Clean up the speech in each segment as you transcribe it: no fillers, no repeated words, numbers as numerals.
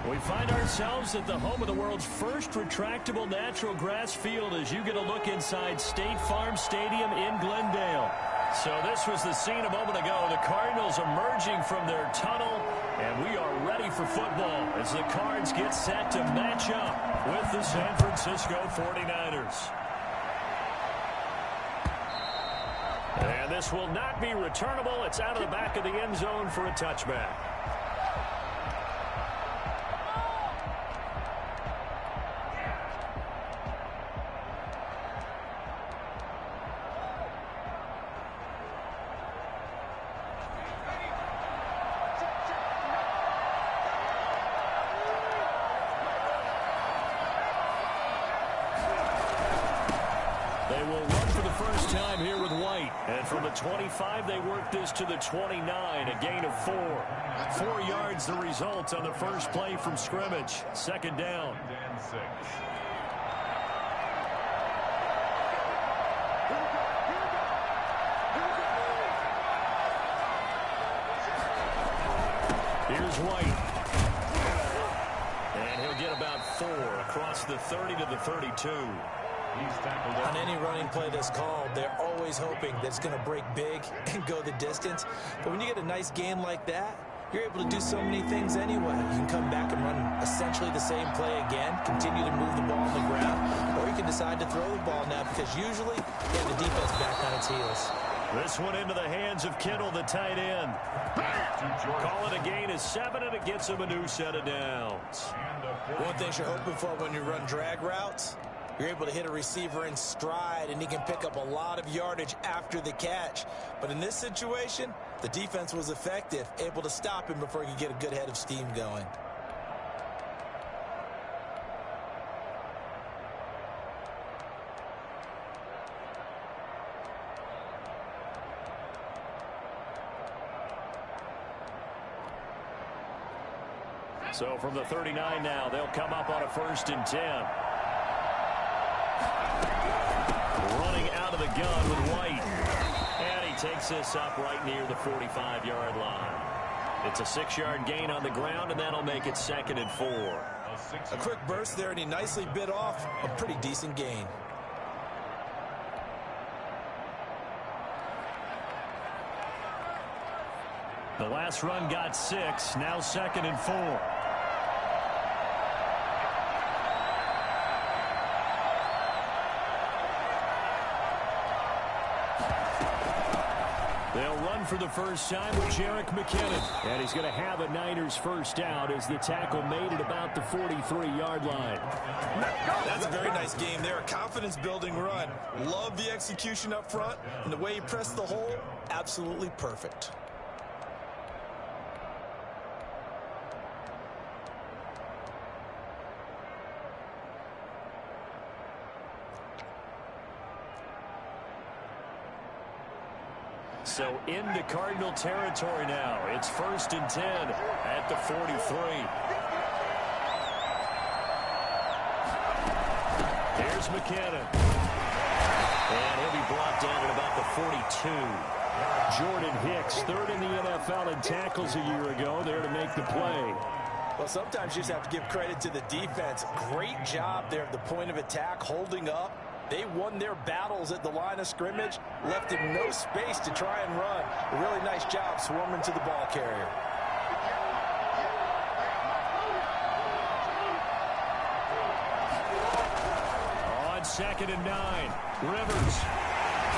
We find ourselves at the home of the world's first retractable natural grass field as you get a look inside State Farm Stadium in Glendale. So this was the scene a moment ago. The Cardinals emerging from their tunnel, and we are ready for football as the Cards get set to match up with the San Francisco 49ers. And this will not be returnable. It's out of the back of the end zone for a touchback. They will run for the first time here with White. And from the 25, they work this to the 29, a gain of 4. 4 yards the result on the first play from scrimmage. Second down. Here's White. And he'll get about 4 across the 30 to the 32. On any running play that's called, they're always hoping that it's going to break big and go the distance. But when you get a nice gain like that, you're able to do so many things anyway. You can come back and run essentially the same play again, continue to move the ball on the ground, or you can decide to throw the ball now because usually you have the defense back on its heels. This one into the hands of Kittle, the tight end. Call it a gain of 7, and it gets him a new set of downs. One thing you're hoping for when you run drag routes, you're able to hit a receiver in stride, and he can pick up a lot of yardage after the catch. But in this situation, the defense was effective, able to stop him before he could get a good head of steam going. So from the 39 now, they'll come up on a 1st and 10. Running out of the gun with White. And he takes this up right near the 45-yard line. It's a 6-yard gain on the ground, and that'll make it 2nd and 4. A quick burst there, and he nicely bit off a pretty decent gain. The last run got 6, now 2nd and 4. They'll run for the first time with Jerick McKinnon. And he's going to have a Niners first down as the tackle made at about the 43-yard line. That's a very nice game there. A confidence-building run. Love the execution up front. And the way he pressed the hole, absolutely perfect. So into Cardinal territory now. It's 1st and 10 at the 43. Here's McKinnon. And he'll be brought down at about the 42. Jordan Hicks, 3rd in the NFL in tackles a year ago, there to make the play. Well, sometimes you just have to give credit to the defense. Great job there at the point of attack, holding up. They won their battles at the line of scrimmage, left him no space to try and run. A really nice job swarming to the ball carrier. On 2nd and 9, Rivers.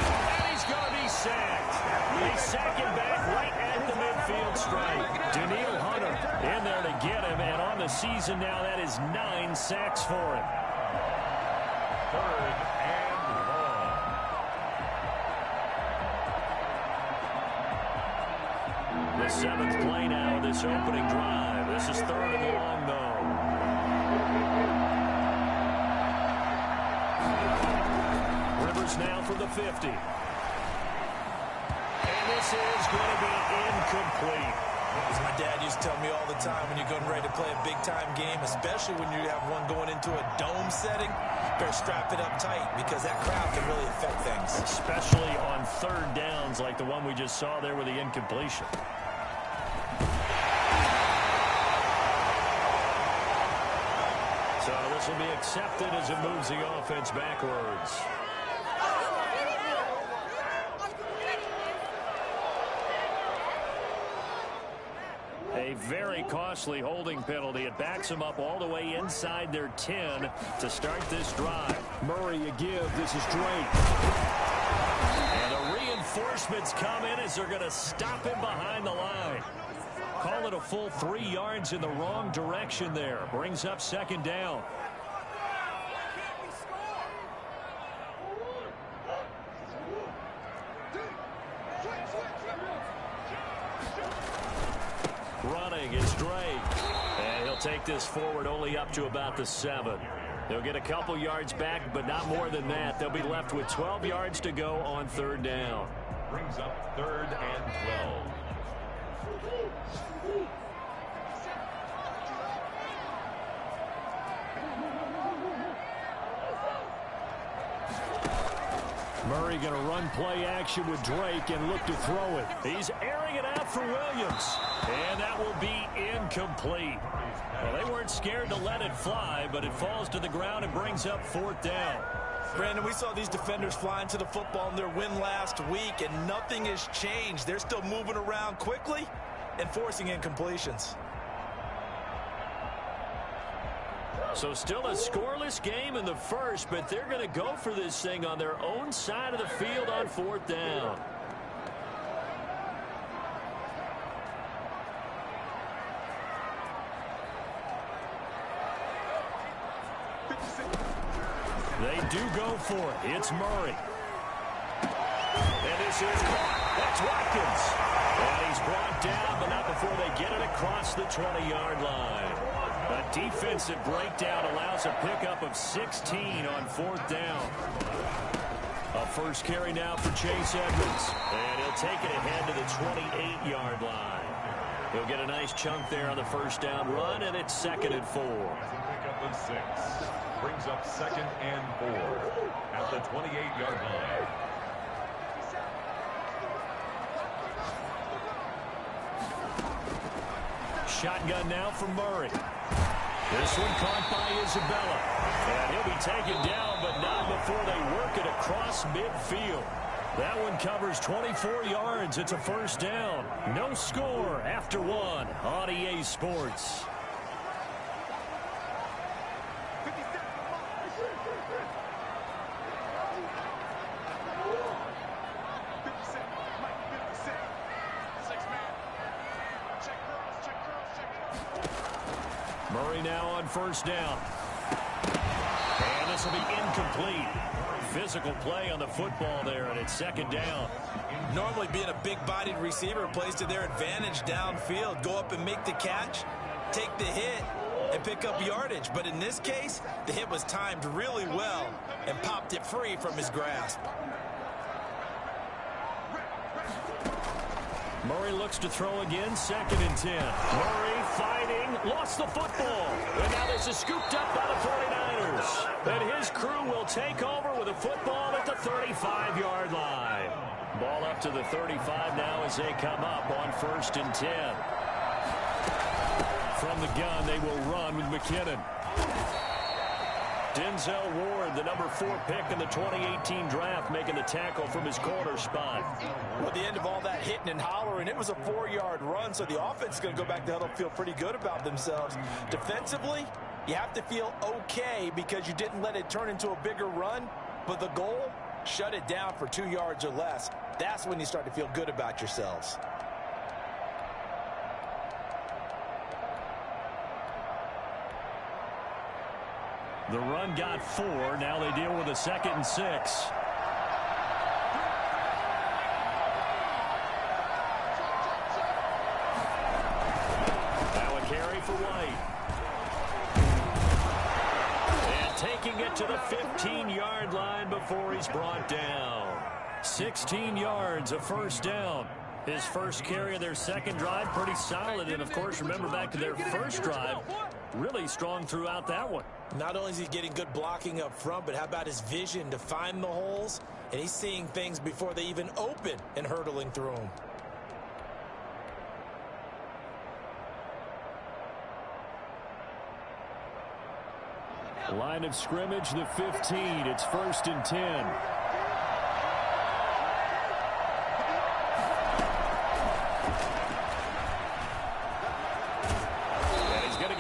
And he's going to be sacked. They sack him back right at the midfield stripe. Daniil Hunter in there to get him, and on the season now, that is 9 sacks for him. 3rd and 1. The 7th play now of this opening drive. This is 3rd and long, though. Rivers now from the 50. And this is going to be incomplete. As my dad used to tell me all the time, when you're getting ready to play a big-time game, especially when you have one going into a dome setting, better strap it up tight because that crowd can really affect things. Especially on 3rd downs like the one we just saw there with the incompletion. So this will be accepted as it moves the offense backwards. A very costly holding penalty. It backs them up all the way inside their 10 to start this drive. Murray, a give. This is Drake. And the reinforcements come in as they're going to stop him behind the line. Call it a full 3 yards in the wrong direction there. Brings up second down. Running is Drake. And he'll take this forward only up to about the 7. They'll get a couple yards back, but not more than that. They'll be left with 12 yards to go on third down. Brings up 3rd and 12. Murray going to run play action with Drake and look to throw it. He's airing it out for Williams. And that will be incomplete. Well, they weren't scared to let it fly, but it falls to the ground and brings up 4th down. Brandon, we saw these defenders fly into the football in their win last week, and nothing has changed. They're still moving around quickly and forcing incompletions. So still a scoreless game in the first, but they're going to go for this thing on their own side of the field on 4th down. They do go for it. It's Murray. And this is caught. That's Watkins. And he's brought down, but not before they get it across the 20-yard line. A defensive breakdown allows a pickup of 16 on 4th down. A first carry now for Chase Edmonds. And he'll take it ahead to the 28-yard line. He'll get a nice chunk there on the first down run, and it's 2nd and 4. Pickup of 6. Brings up 2nd and 4 at the 28-yard line. Shotgun now for Murray. This one caught by Isabella. And he'll be taken down, but not before they work it across midfield. That one covers 24 yards. It's a first down. No score after 1 on EA Sports. Murray now on first down. And this will be incomplete. Physical play on the football there, and it's 2nd down. Normally being a big-bodied receiver plays to their advantage downfield. Go up and make the catch, take the hit, and pick up yardage. But in this case, the hit was timed really well and popped it free from his grasp. Murray looks to throw again, 2nd and 10. Murray fighting, lost the football. And now this is scooped up by the 49ers. And his crew will take over with a football at the 35-yard line. Ball up to the 35 now as they come up on 1st and 10. From the gun, they will run with McKinnon. Denzel Ward, the number 4 pick in the 2018 draft, making the tackle from his corner spot. Well, at the end of all that hitting and hollering, it was a 4-yard run, so the offense is going to go back to huddle, feel pretty good about themselves. Defensively, you have to feel okay because you didn't let it turn into a bigger run, but the goal, shut it down for 2 yards or less. That's when you start to feel good about yourselves. The run got 4. Now they deal with a 2nd and 6. Now a carry for White. And taking it to the 15-yard line before he's brought down. 16 yards, a first down. His first carry of their second drive, pretty solid. And, of course, remember back to their first drive, really strong throughout that one. Not only is he getting good blocking up front, but how about his vision to find the holes? And he's seeing things before they even open and hurtling through them. Line of scrimmage, the 15. It's 1st and 10.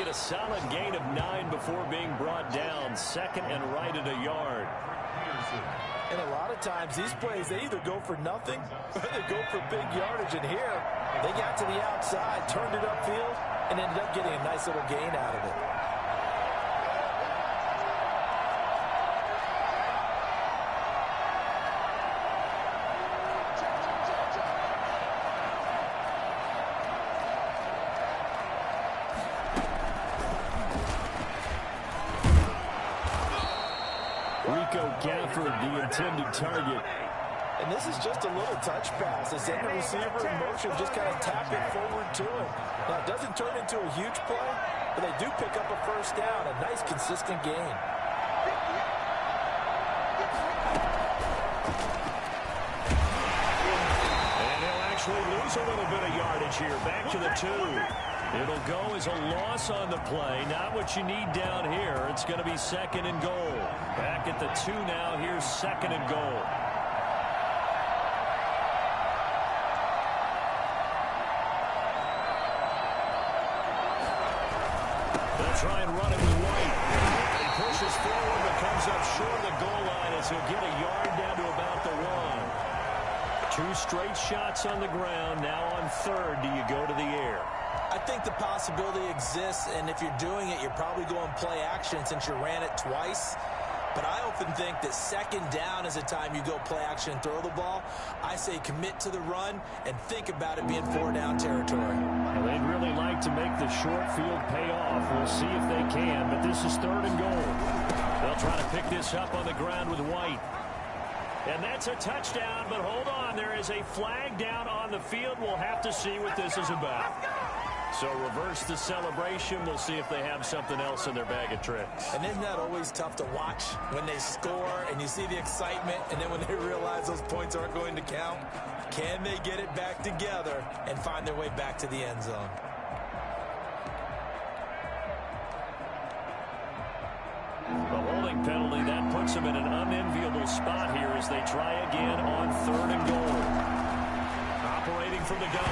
A solid gain of 9 before being brought down. 2nd and right at a yard. And a lot of times these plays, they either go for nothing or they go for big yardage. And here, they got to the outside, turned it upfield, and ended up getting a nice little gain out of it. The intended target. And this is just a little touch pass. They send the receiver in motion, just kind of tap it forward to him. Now, it doesn't turn into a huge play, but they do pick up a first down, a nice, consistent gain. And he'll actually lose a little bit of yardage here. Back to the 2. It'll go as a loss on the play. Not what you need down here. It's going to be 2nd and goal. Back at the 2 now. Here's 2nd and goal. They'll try and run it with White. He pushes forward but comes up short of the goal line as he'll get a yard down to about the 1. 2 straight shots on the ground. Now on 3rd, do you go to the air? I think the possibility exists, and if you're doing it, you're probably going play action since you ran it twice. But I often think that 2nd down is the time you go play action and throw the ball. I say commit to the run and think about it being 4-down territory. Well, they'd really like to make the short field pay off. We'll see if they can, but this is 3rd and goal. They'll try to pick this up on the ground with White. And that's a touchdown, but hold on. There is a flag down on the field. We'll have to see what this is about. So reverse the celebration. We'll see if they have something else in their bag of tricks. And isn't that always tough to watch when they score and you see the excitement, and then when they realize those points aren't going to count? Can they get it back together and find their way back to the end zone? The holding penalty, that puts them in an unenviable spot here as they try again on 3rd and goal. Operating from the gun,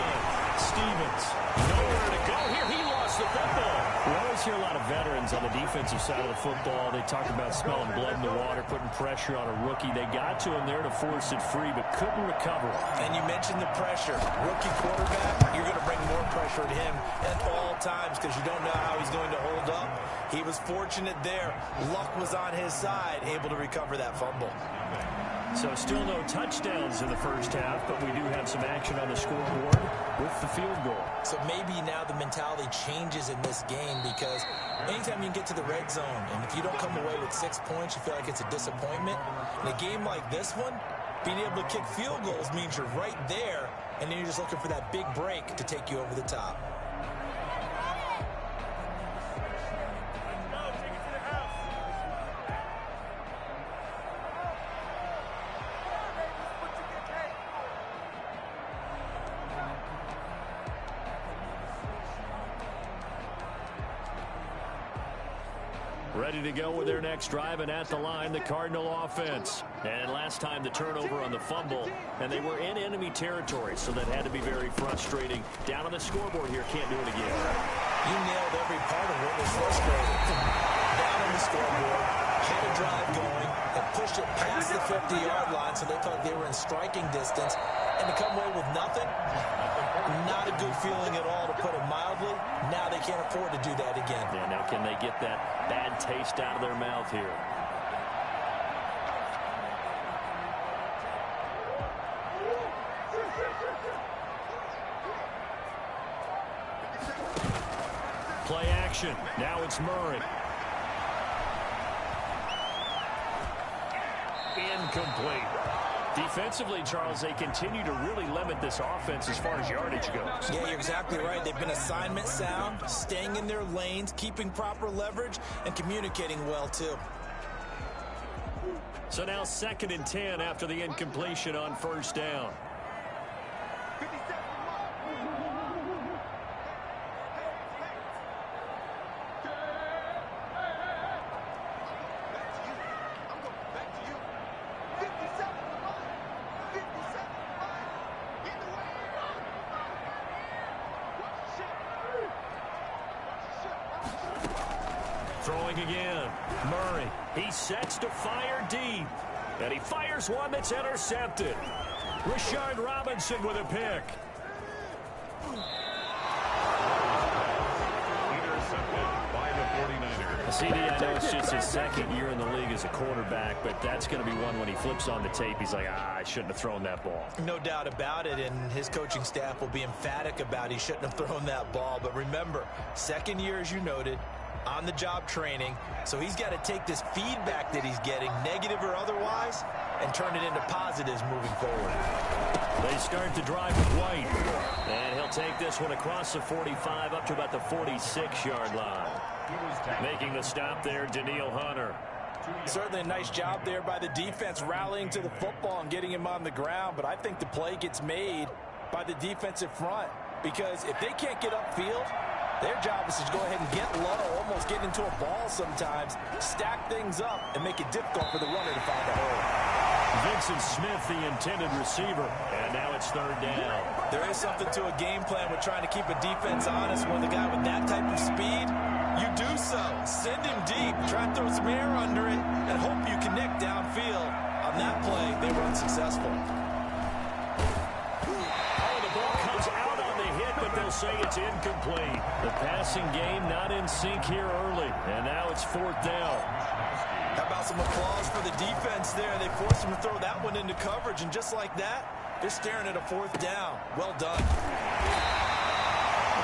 Stevens. Nowhere to go here. He lost the football. We always hear a lot of veterans on the defensive side of the football. They talk about smelling blood in the water, putting pressure on a rookie. They got to him there to force it free, but couldn't recover. And you mentioned the pressure. Rookie quarterback, you're going to bring more pressure at him at all times because you don't know how he's going to hold up. He was fortunate there. Luck was on his side, able to recover that fumble. So still no touchdowns in the first half, but we do have some action on the scoreboard with the field goal. So maybe now the mentality changes in this game because anytime you can get to the red zone, and if you don't come away with 6 points, you feel like it's a disappointment. In a game like this one, being able to kick field goals means you're right there, and then you're just looking for that big break to take you over the top. Ready to go with their next drive, and at the line, the Cardinal offense. And last time, the turnover on the fumble, and they were in enemy territory, so that had to be very frustrating. Down on the scoreboard here, can't do it again. You nailed every part of what was frustrating. Down on the scoreboard, had a drive going, and pushed it past the 50-yard line, so they felt like they were in striking distance, and to come away with nothing, not a good feeling at all, to put it mildly. Now they can't afford to do that again. Yeah, now can they get that bad taste out of their mouth here? Play action. Now it's Murray. Incomplete. Defensively, Charles, they continue to really limit this offense as far as yardage goes. Yeah, you're exactly right. They've been assignment sound, staying in their lanes, keeping proper leverage, and communicating well, too. So now 2nd and 10 after the incompletion on first down. Throwing again. Murray. He sets to fire deep. And he fires one that's intercepted. Rashard Robinson with a pick. Intercepted by the 49ers. CD, I know it's just his second year in the league as a quarterback, but that's going to be one when he flips on the tape, he's like, I shouldn't have thrown that ball. No doubt about it, and his coaching staff will be emphatic about he shouldn't have thrown that ball. But remember, second year, as you noted, on-the-job training, so he's got to take this feedback that he's getting, negative or otherwise, and turn it into positives moving forward. They start to drive with White, and he'll take this one across the 45 up to about the 46-yard line. Making the stop there, Danielle Hunter. Certainly a nice job there by the defense rallying to the football and getting him on the ground, but I think the play gets made by the defensive front, because if they can't get upfield, their job is to go ahead and get low, almost get into a ball sometimes, stack things up, and make it difficult for the runner to find a hole. Vincent Smith, the intended receiver, and now it's third down. There is something to a game plan with trying to keep a defense honest. When the guy with that type of speed, you do so. Send him deep, try and throw some air under it, and hope you connect downfield. On that play, they were unsuccessful. They'll say it's incomplete. The passing game not in sync here early, and now it's fourth down. How about some applause for the defense there? They forced him to throw that one into coverage, and just like that, they're staring at a fourth down. Well done. They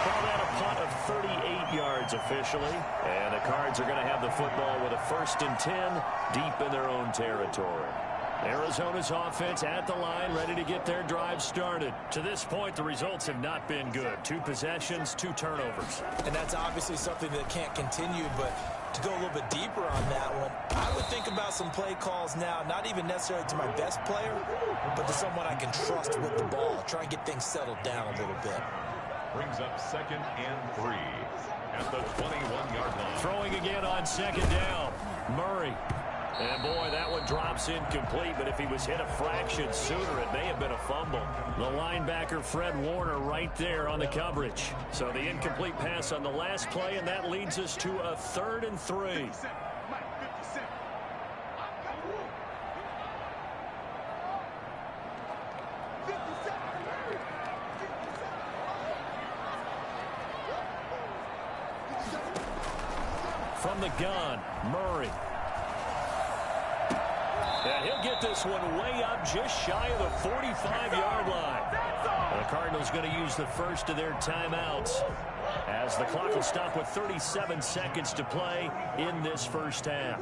call that a punt of 38 yards officially, and the Cards are going to have the football with a 1st and 10 deep in their own territory. Arizona's offense at the line, ready to get their drive started. To this point, the results have not been good. 2 possessions, 2 turnovers. And that's obviously something that can't continue, but to go a little bit deeper on that one, I would think about some play calls now, not even necessarily to my best player, but to someone I can trust with the ball. Try and get things settled down a little bit. Brings up 2nd and 3 at the 21-yard line. Throwing again on 2nd down. Murray. And, boy, that one drops incomplete, but if he was hit a fraction sooner, it may have been a fumble. The linebacker, Fred Warner, right there on the coverage. So the incomplete pass on the last play, and that leads us to a 3rd and 3. From the gun, Murray. And he'll get this one way up just shy of the 45-yard line. The Cardinals going to use the first of their timeouts as the clock will stop with 37 seconds to play in this first half.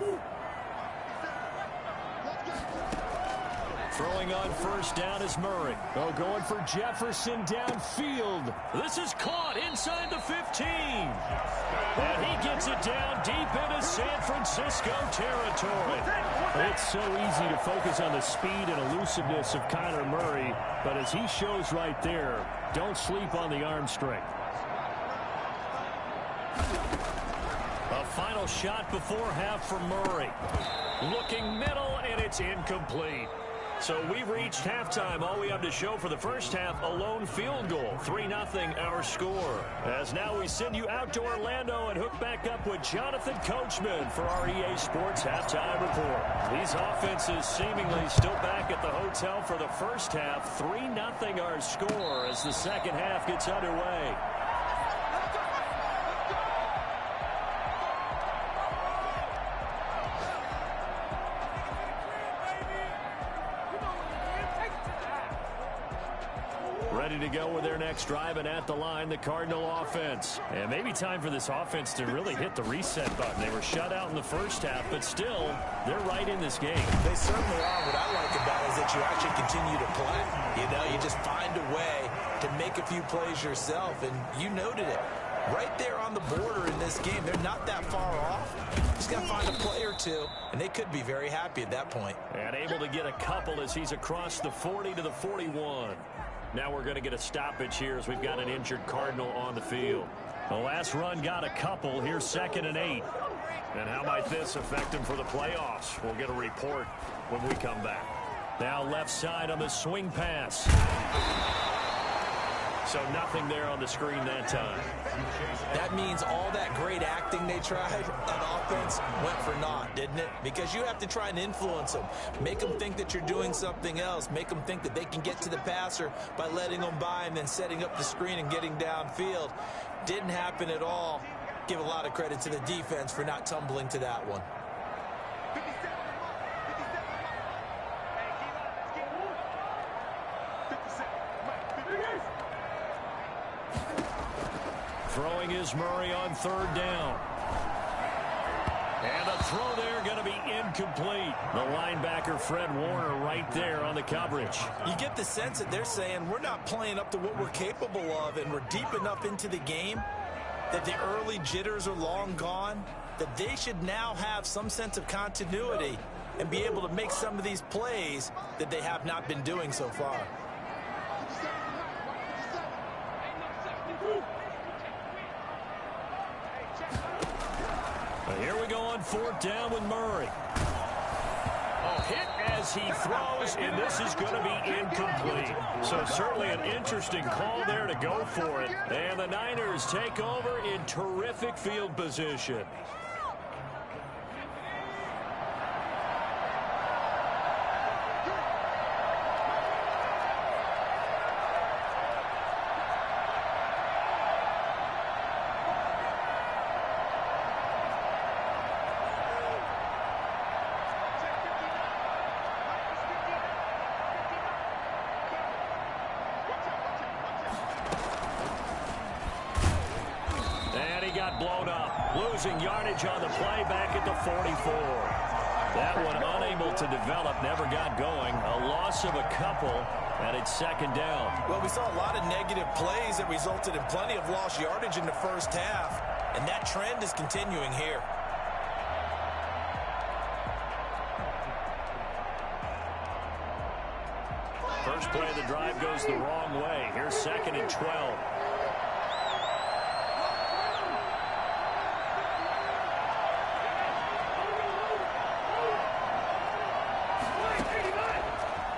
Throwing on 1st down is Murray. Oh, going for Jefferson downfield. This is caught inside the 15. And he gets it down deep into San Francisco territory. It's so easy to focus on the speed and elusiveness of Kyler Murray, but as he shows right there, don't sleep on the arm strength. A final shot before half from Murray. Looking middle, and it's incomplete. So we've reached halftime. All we have to show for the first half, a lone field goal. 3-0 our score. As now we send you out to Orlando and hook back up with Jonathan Coachman for our EA Sports Halftime Report. These offenses seemingly still back at the hotel for the first half. 3-0 our score as the second half gets underway. Ready to go with their next drive, and at the line, the Cardinal offense. And maybe time for this offense to really hit the reset button. They were shut out in the first half, but still, they're right in this game. They certainly are. What I like about it is that you actually continue to play. You know, you just find a way to make a few plays yourself, and you noted it. Right there on the border in this game, they're not that far off. Just got to find a play or two, and they could be very happy at that point. And able to get a couple as he's across the 40 to the 41. Now we're going to get a stoppage here as we've got an injured Cardinal on the field. The last run got a couple. Here's 2nd and 8. And how might this affect him for the playoffs? We'll get a report when we come back. Now left side on the swing pass. So nothing there on the screen that time. That means all that great acting they tried on offense went for naught, didn't it? Because you have to try and influence them. Make them think that you're doing something else. Make them think that they can get to the passer by letting them by and then setting up the screen and getting downfield. Didn't happen at all. Give a lot of credit to the defense for not tumbling to that one. Throwing is Murray on third down. And the throw there going to be incomplete. The linebacker Fred Warner right there on the coverage. You get the sense that they're saying we're not playing up to what we're capable of, and we're deep enough into the game that the early jitters are long gone, that they should now have some sense of continuity and be able to make some of these plays that they have not been doing so far. Here we go on fourth down with Murray. Hit as he throws, and this is going to be incomplete. So certainly an interesting call there to go for it. And the Niners take over in terrific field position. Blown up, losing yardage on the play back at the 44. That one unable to develop, never got going. A loss of a couple, and it's second down. Well, we saw a lot of negative plays that resulted in plenty of lost yardage in the first half, and that trend is continuing here. First play of the drive goes the wrong way. Here's second and 12.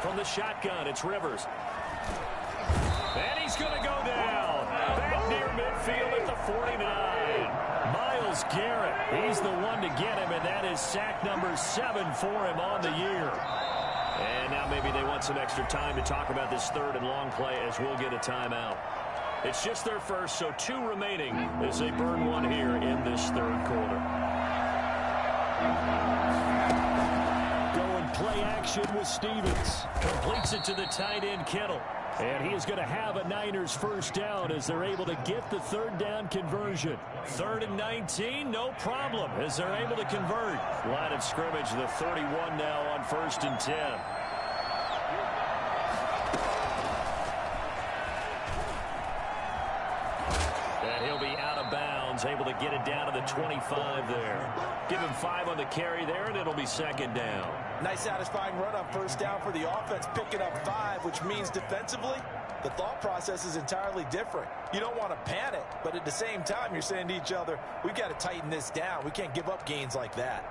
From the shotgun, it's Rivers. And he's going to go down. Back near midfield at the 49. Myles Garrett, he's the one to get him, and that is sack number 7 for him on the year. And now maybe they want some extra time to talk about this third and long play as we'll get a timeout. It's just their first, so 2 remaining as they burn one here in this third quarter. Play action with Stevens. Completes it to the tight end, Kittle. And he is going to have a Niners first down as they're able to get the third down conversion. 3rd and 19, no problem as they're able to convert. Line of scrimmage, the 31 now on 1st and 10. And he'll be out of bounds, able to get it down to the 25 there. Give him 5 on the carry there, and it'll be second down. Nice satisfying run on first down for the offense, picking up 5, which means defensively, the thought process is entirely different. You don't want to panic, but at the same time, you're saying to each other, we've got to tighten this down. We can't give up gains like that.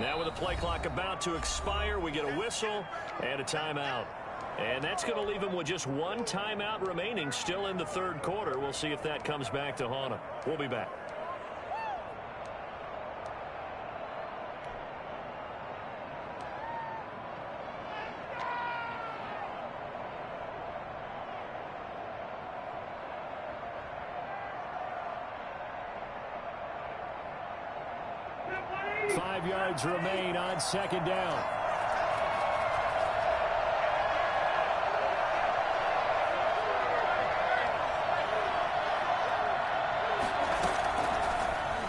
Now with the play clock about to expire, we get a whistle and a timeout. And that's going to leave them with just 1 timeout remaining still in the third quarter. We'll see if that comes back to haunt them. We'll be back. Five yards remain on second down.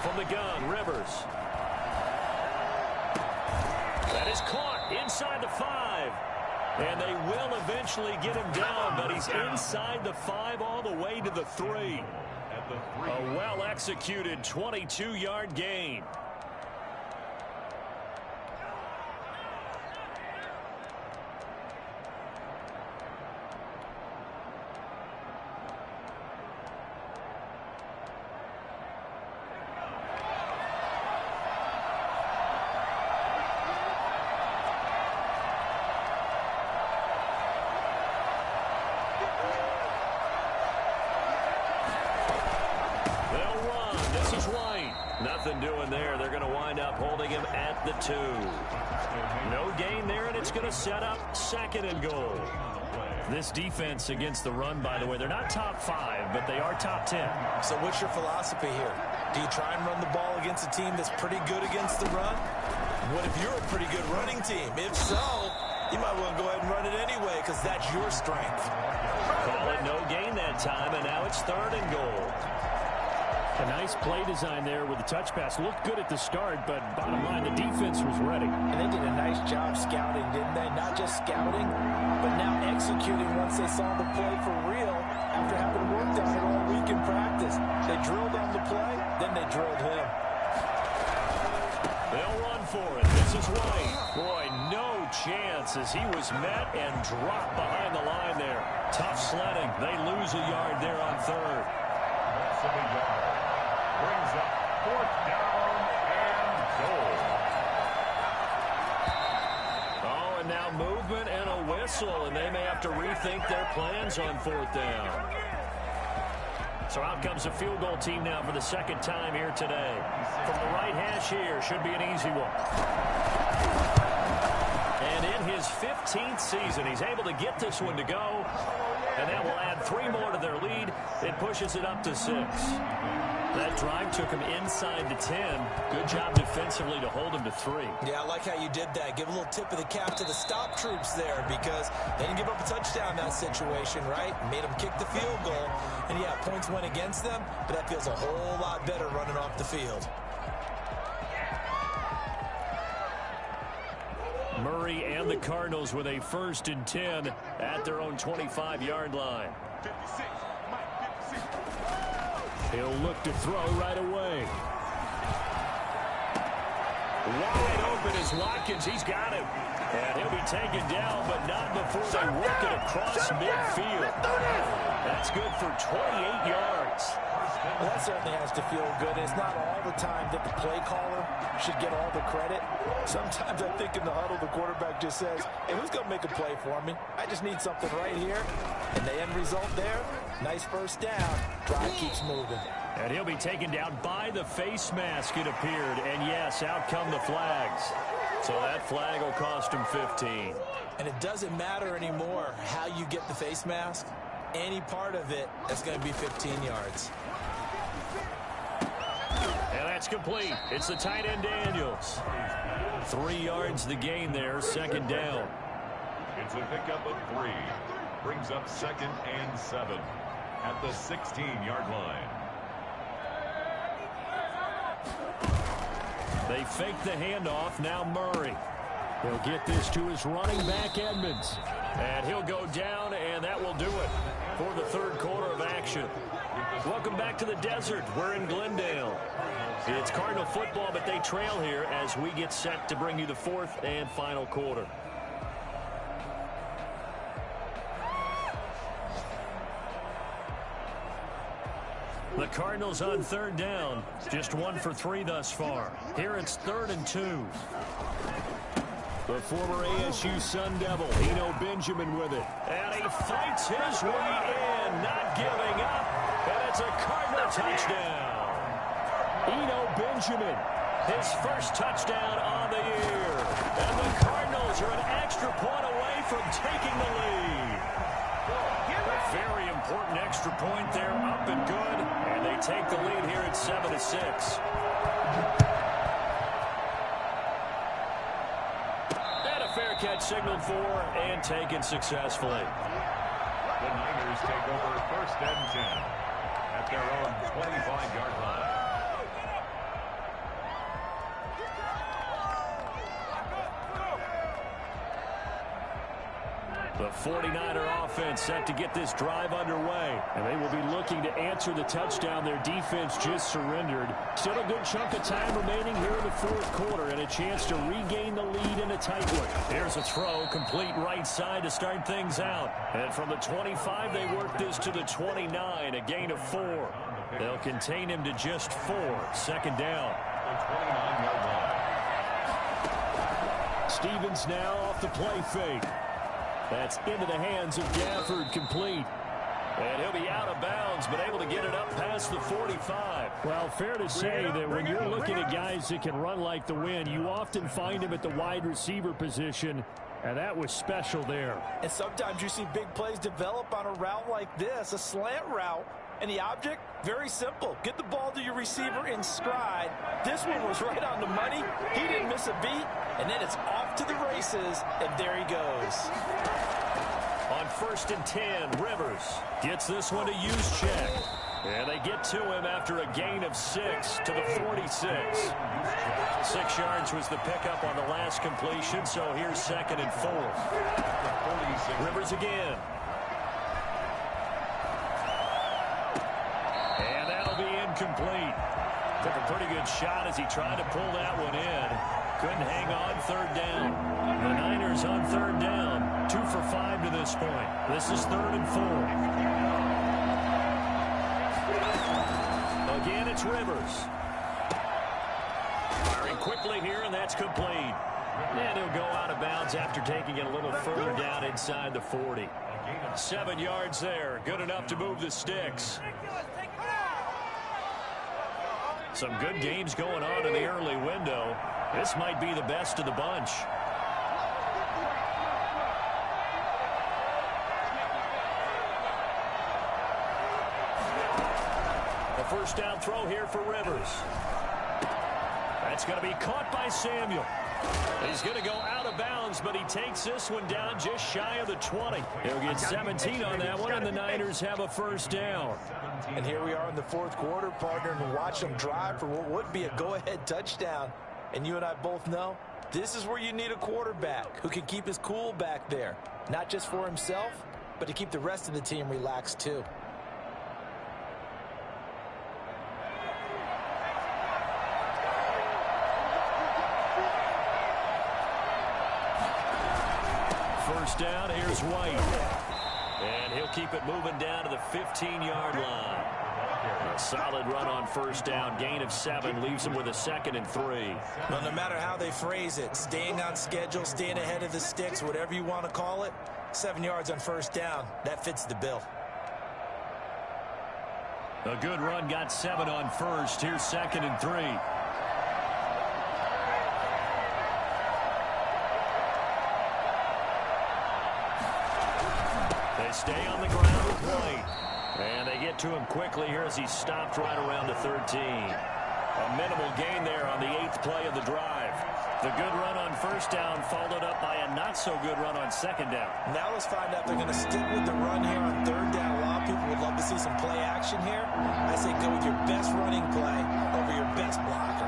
From the gun, Rivers. That is caught inside the 5. And they will eventually get him down, but he's inside the 5 all the way to the 3. A well-executed 22-yard gain. This is White. Nothing doing there. They're going to wind up holding him at the 2. No gain there, and it's going to set up 2nd and goal. This defense against the run, by the way, they're not top 5, but they are top 10. So what's your philosophy here? Do you try and run the ball against a team that's pretty good against the run? What if you're a pretty good running team? If so, you might want to go ahead and run it anyway because that's your strength. Call it no gain that time, and now it's 3rd and goal. A nice play design there with the touch pass. Looked good at the start, but bottom line, the defense was ready. And they did a nice job scouting, didn't they? Not just scouting, but now executing once they saw the play for real after having worked on it all week in practice. They drilled on the play, then they drilled him. They'll run for it. This is White. Boy, no chance as he was met and dropped behind the line there. Tough sledding. They lose a yard there on 3rd. Loss of a yard. Brings up 4th down and goal. Oh, and now movement and a whistle, and they may have to rethink their plans on 4th down. So out comes the field goal team now for the 2nd time here today. From the right hash here, should be an easy one. And in his 15th season, he's able to get this one to go. And that will add 3 more to their lead. It pushes it up to 6. That drive took him inside the 10. Good job defensively to hold him to 3. Yeah, I like how you did that. Give a little tip of the cap to the stop troops there because they didn't give up a touchdown in that situation, right? Made them kick the field goal. And, yeah, points went against them, but that feels a whole lot better running off the field. Murray and the Cardinals with a 1st and 10 at their own 25-yard line. He'll look to throw right away. Wide open is Watkins. He's got him. And he'll be taken down, but not before they work it across midfield. That's good for 28 yards. Well, that certainly has to feel good. It's not all the time that the play caller should get all the credit. Sometimes I think in the huddle, the quarterback just says, hey, who's going to make a play for me? I just need something right here. And the end result there, nice 1st down. Drive keeps moving. And he'll be taken down by the face mask, it appeared. And, yes, out come the flags. So that flag will cost him 15. And it doesn't matter anymore how you get the face mask. Any part of it, that's going to be 15 yards. And that's complete. It's the tight end Daniels. 3 yards the gain there, 2nd down. It's a pickup of 3. Brings up 2nd and 7 at the 16-yard line. They fake the handoff. Now Murray. He'll get this to his running back, Edmonds. And he'll go down, and that will do it for the 3rd quarter of action. Welcome back to the desert. We're in Glendale. It's Cardinal football, but they trail here as we get set to bring you the 4th and final quarter. The Cardinals on 3rd down. Just 1 for 3 thus far. Here it's 3rd and 2. The former ASU Sun Devil, Eno Benjamin with it. And he fights his way in, not giving up. And it's a Cardinal touchdown. Eno Benjamin, his 1st touchdown on the year. And the Cardinals are an extra point away from taking the lead. A very important extra point there, up and good. And they take the lead here at 7-6. Fair catch signaled for and taken successfully. The Niners take over 1st and 10 at their own 25-yard line. The 49er offense set to get this drive underway. And they will be looking to answer the touchdown their defense just surrendered. Still a good chunk of time remaining here in the 4th quarter and a chance to regain the lead in a tight one. Here's a throw, complete right side to start things out. And from the 25, they work this to the 29, a gain of 4. They'll contain him to just 4, 2nd down. The 29-yard line. Stevens now off the play fake. That's into the hands of Gafford, complete. And he'll be out of bounds, but able to get it up past the 45. Well, fair to say that when you're looking at guys that can run like the wind, you often find him at the wide receiver position, and that was special there. And sometimes you see big plays develop on a route like this, a slant route. And the object, very simple. Get the ball to your receiver in stride. This one was right on the money. He didn't miss a beat. And then it's off to the races, and there he goes. On 1st and 10, Rivers gets this one to use check. And they get to him after a gain of 6 to the 46. 6 yards was the pickup on the last completion, so here's 2nd and 4. Rivers again. And that'll be incomplete. Took a pretty good shot as he tried to pull that one in. Couldn't hang on 3rd down. The Niners on 3rd down. 2 for 5 to this point. This is 3rd and 4. Again, it's Rivers. Firing quickly here, and that's complete. And he'll go out of bounds after taking it a little further down inside the 40. 7 yards there. Good enough to move the sticks. Some good games going on in the early window. This might be the best of the bunch. The first down throw here for Rivers. That's going to be caught by Samuel. He's going to go out of bounds, but he takes this one down just shy of the 20. He'll get 17 on that one, and the Niners have a first down. And here we are in the 4th quarter, partner, and watch them drive for what would be a go-ahead touchdown. And you and I both know this is where you need a quarterback who can keep his cool back there, not just for himself, but to keep the rest of the team relaxed too. First down, here's White. And he'll keep it moving down to the 15-yard line. A solid run on first down. Gain of 7 leaves him with a 2nd and 3. Well, no matter how they phrase it, staying on schedule, staying ahead of the sticks, whatever you want to call it, 7 yards on first down, that fits the bill. A good run got 7 on first. Here's 2nd and 3. They stay on the ground with White. And they get to him quickly here as he stopped right around the 13. A minimal gain there on the 8th play of the drive. The good run on first down followed up by a not-so-good run on 2nd down. Now let's find out if they're going to stick with the run here on 3rd down. A lot of people would love to see some play action here. I say go with your best running play over your best blocker.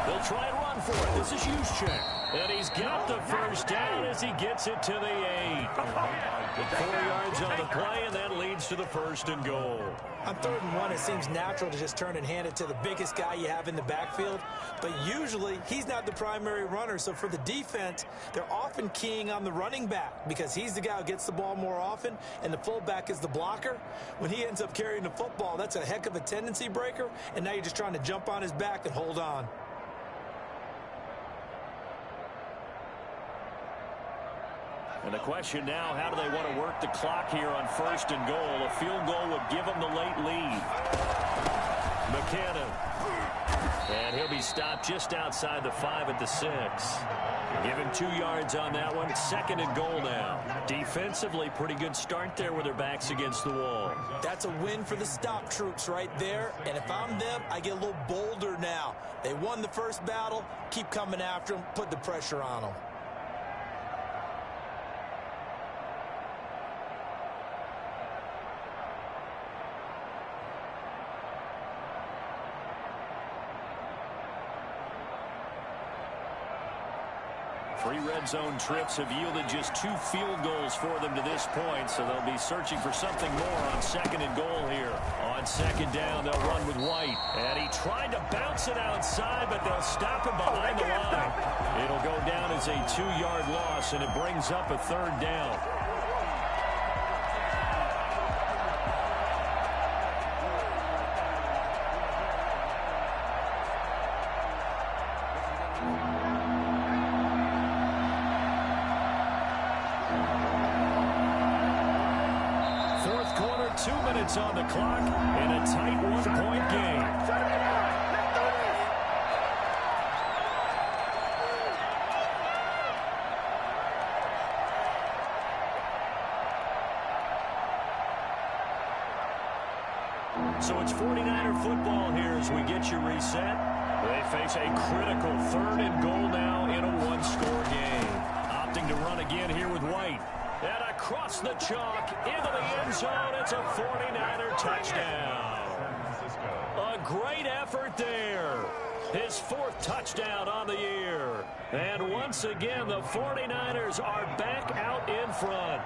They'll try and run for it. This is Juszczyk. And he's got the first down as he gets it to the 8. 4 yards on the play, and that leads to the 1st and goal. On 3rd and 1, it seems natural to just turn and hand it to the biggest guy you have in the backfield. But usually, he's not the primary runner. So for the defense, they're often keying on the running back because he's the guy who gets the ball more often, and the fullback is the blocker. When he ends up carrying the football, that's a heck of a tendency breaker, and now you're just trying to jump on his back and hold on. And the question now, how do they want to work the clock here on 1st and goal? A field goal would give them the late lead. McKinnon. And he'll be stopped just outside the 5 at the 6. Give him 2 yards on that one. 2nd and goal now. Defensively, pretty good start there with their backs against the wall. That's a win for the stop troops right there. And if I'm them, I get a little bolder now. They won the first battle. Keep coming after them. Put the pressure on them. Three red zone trips have yielded just 2 field goals for them to this point, so they'll be searching for something more on 2nd and goal here. On 2nd down, they'll run with White. And he tried to bounce it outside, but they'll stop him behind the line. It'll go down as a 2-yard loss, and it brings up a 3rd down. about 2 minutes on the clock in a tight one-point game. So it's 49er football here as we get you reset. They face a critical 3rd and goal now in a one-score game. Opting to run again here with White. And across the chalk into the end zone. It's a 49er touchdown. A great effort there. His 4th touchdown on the year. And once again, the 49ers are back out in front.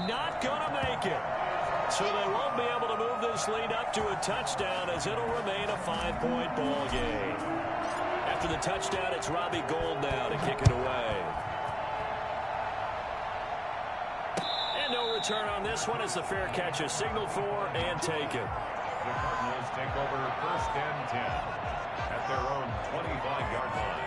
Not going to make it. So they won't be able to move this lead up to a touchdown as it'll remain a 5-point ball game. After the touchdown, it's Robbie Gould now to kick it away. And no return on this one as the fair catch is signaled for and taken. The Cardinals take over 1st and 10 at their own 25-yard line.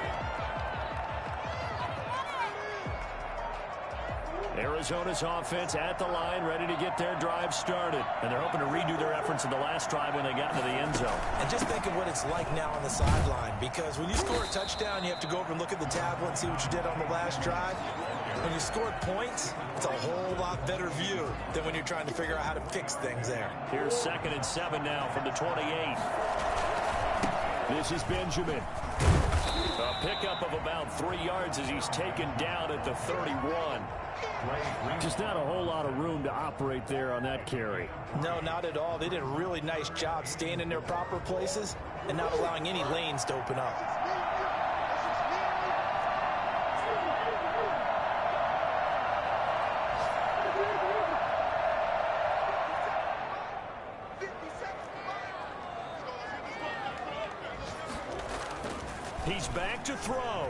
Arizona's offense at the line, ready to get their drive started. And they're hoping to redo their efforts in the last drive when they got into the end zone. And just think of what it's like now on the sideline, because when you score a touchdown, you have to go over and look at the tablet and see what you did on the last drive. When you scored points, it's a whole lot better view than when you're trying to figure out how to fix things there. Here's 2nd and 7 now from the 28. This is Benjamin. A pickup of about 3 yards as he's taken down at the 31. Just not a whole lot of room to operate there on that carry. No, not at all. They did a really nice job staying in their proper places and not allowing any lanes to open up. He's back to throw.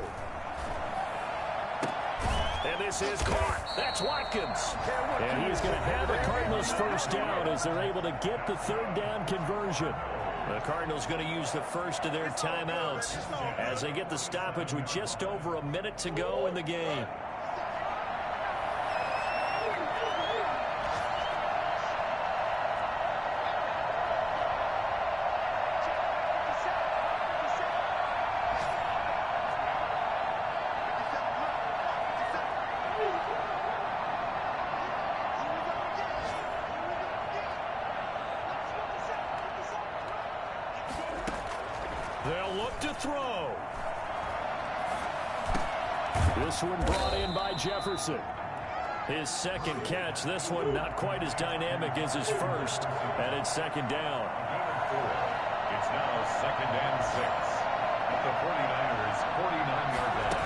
And this is caught. That's Watkins. And he's going to have the Cardinals first down as they're able to get the 3rd down conversion. The Cardinals going to use the first of their timeouts as they get the stoppage with just over a minute to go in the game. They'll look to throw. This one brought in by Jefferson. His 2nd catch. This one not quite as dynamic as his first. And it's 2nd down. It's now 2nd and 6 at the 49ers' 49-yard line.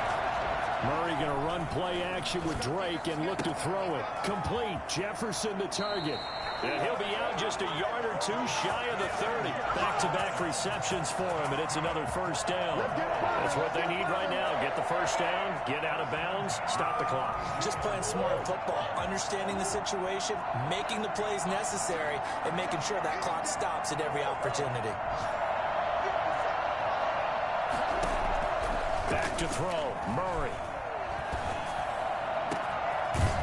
Murray going to run play action with Drake and look to throw it. Complete. Jefferson the target. And he'll be out just a yard or 2 shy of the 30. Back-to-back receptions for him, and it's another first down. That's what they need right now. Get the first down, get out of bounds, stop the clock. Just playing smart football, understanding the situation, making the plays necessary, and making sure that clock stops at every opportunity. Back to throw, Murray.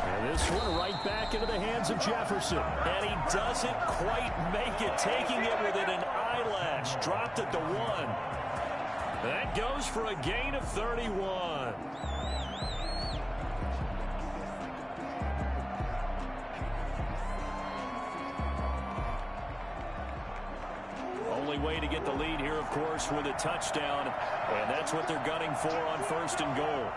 And this one right back into the hands of Jefferson. And he doesn't quite make it, taking it within an eyelash. Dropped at the 1. That goes for a gain of 31. Only way to get the lead here, of course, with a touchdown. And that's what they're gunning for on 1st and goal.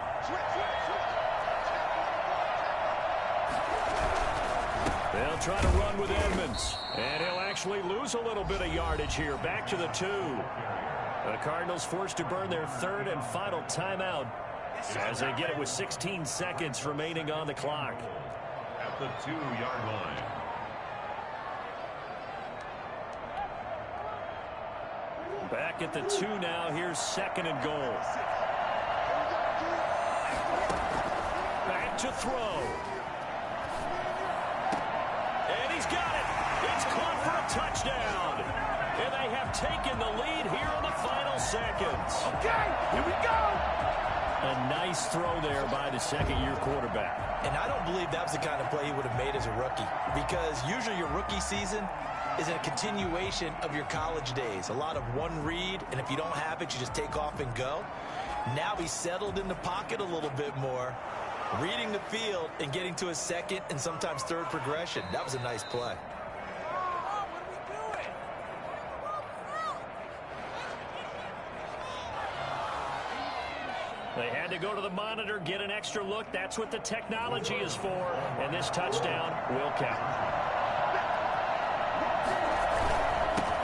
They'll try to run with Edmonds. And he'll actually lose a little bit of yardage here. Back to the 2. The Cardinals forced to burn their 3rd and final timeout as they get it with 16 seconds remaining on the clock. At the 2-yard line. Back at the 2 now. Here's 2nd and goal. Back to throw. And got it. It's caught for a touchdown. And they have taken the lead here in the final seconds. Okay, here we go. A nice throw there by the second-year quarterback. And I don't believe that was the kind of play he would have made as a rookie, because usually your rookie season is a continuation of your college days. A lot of one read, and if you don't have it, you just take off and go. Now he's settled in the pocket a little bit more, reading the field and getting to a second and sometimes third progression. That was a nice play. They had to go to the monitor, get an extra look. That's what the technology is for. And this touchdown will count.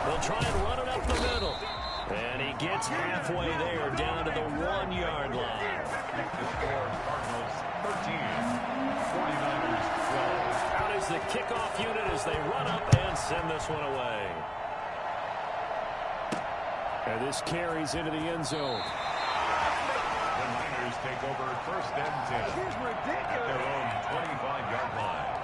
They'll try and run it up the middle. And he gets halfway there, down to the 1-yard line. The score, Cardinals 13, 49ers 12. Out is the kickoff unit as they run up and send this one away. And this carries into the end zone. The Niners take over first and 10 at their own 25-yard line.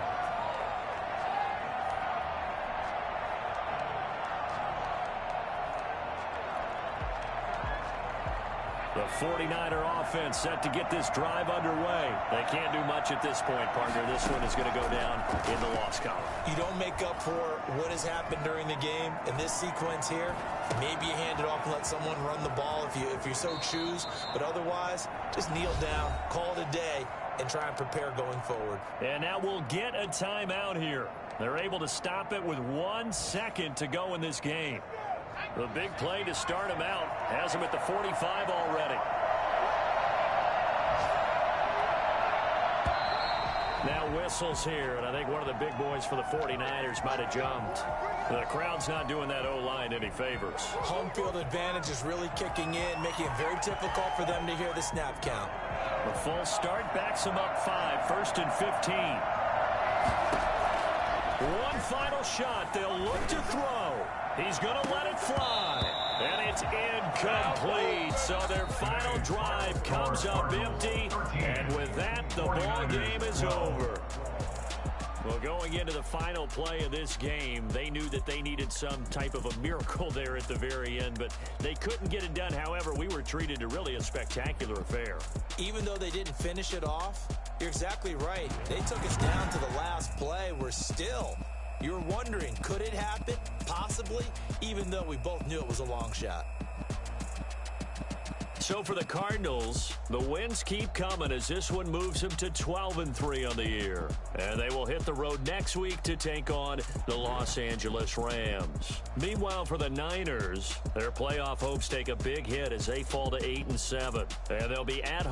The 49er offense set to get this drive underway. They can't do much at this point, partner. This one is going to go down in the loss column. You don't make up for what has happened during the game. In this sequence here, maybe you hand it off and let someone run the ball if you so choose. But otherwise, just kneel down, call it a day, and try and prepare going forward. And now we'll get a timeout here. They're able to stop it with 1 second to go in this game. The big play to start him out has him at the 45 already. Now whistles here, and I think one of the big boys for the 49ers might have jumped. The crowd's not doing that O-line any favors. Home field advantage is really kicking in, making it very difficult for them to hear the snap count. The full start backs him up 5, first and 15. One final shot. They'll look to throw. He's going to let it fly. And it's incomplete. So their final drive comes up empty. And with that, the ball game is over. Well, going into the final play of this game, they knew that they needed some type of a miracle there at the very end, but they couldn't get it done. However, we were treated to really a spectacular affair. Even though they didn't finish it off, you're exactly right. They took us down to the last play. We're still, you're wondering, could it happen? Possibly, even though we both knew it was a long shot. So for the Cardinals, the wins keep coming as this one moves them to 12-3 on the year. And they will hit the road next week to take on the Los Angeles Rams. Meanwhile, for the Niners, their playoff hopes take a big hit as they fall to 8-7. And they'll be at home